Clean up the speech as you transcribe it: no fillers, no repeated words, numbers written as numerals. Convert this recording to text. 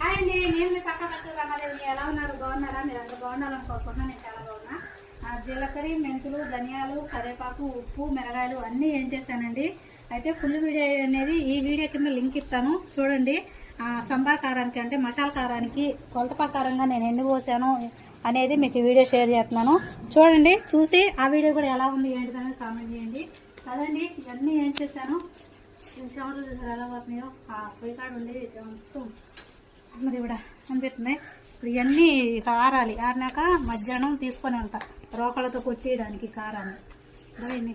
Hi అండి, నేను మీ పక్క రమాదేవిని. ఎలా ఉన్నారు? బాగున్నారా? మీరు అందరూ బాగుండాలని కోరుకుంటున్నాను. నేను చాలా బాగున్నా. జీలకర్ర, మెంతులు, ధనియాలు, కరివేపాకు, ఉప్పు, మిరగాయలు అన్నీ ఏం చేస్తానండి. అయితే ఫుల్ వీడియో అనేది ఈ వీడియో కింద లింక్ ఇస్తాను చూడండి. సంబార్ కారానికి అంటే మసాలా కారానికి కొలత ప్రకారంగా నేను ఎన్ని పోసాను అనేది మీకు వీడియో షేర్ చేస్తున్నాను. చూడండి, చూసి ఆ వీడియో కూడా ఎలా ఉంది ఏంటి అనేది కామెంట్ చేయండి. కదండి, ఇవన్నీ ఏం చేశాను. చెమటలు ఎలా పోతున్నాయో ఆ పొయ్యి కాడ ఉండి మొత్తం మరి కూడా అనిపిస్తుంది. ఇప్పుడు ఇవన్నీ ఆరాలి. ఆరినాక మధ్యాహ్నం తీసుకొని వెళ్తా రోకలతో కొట్టేయడానికి కారాన్ని.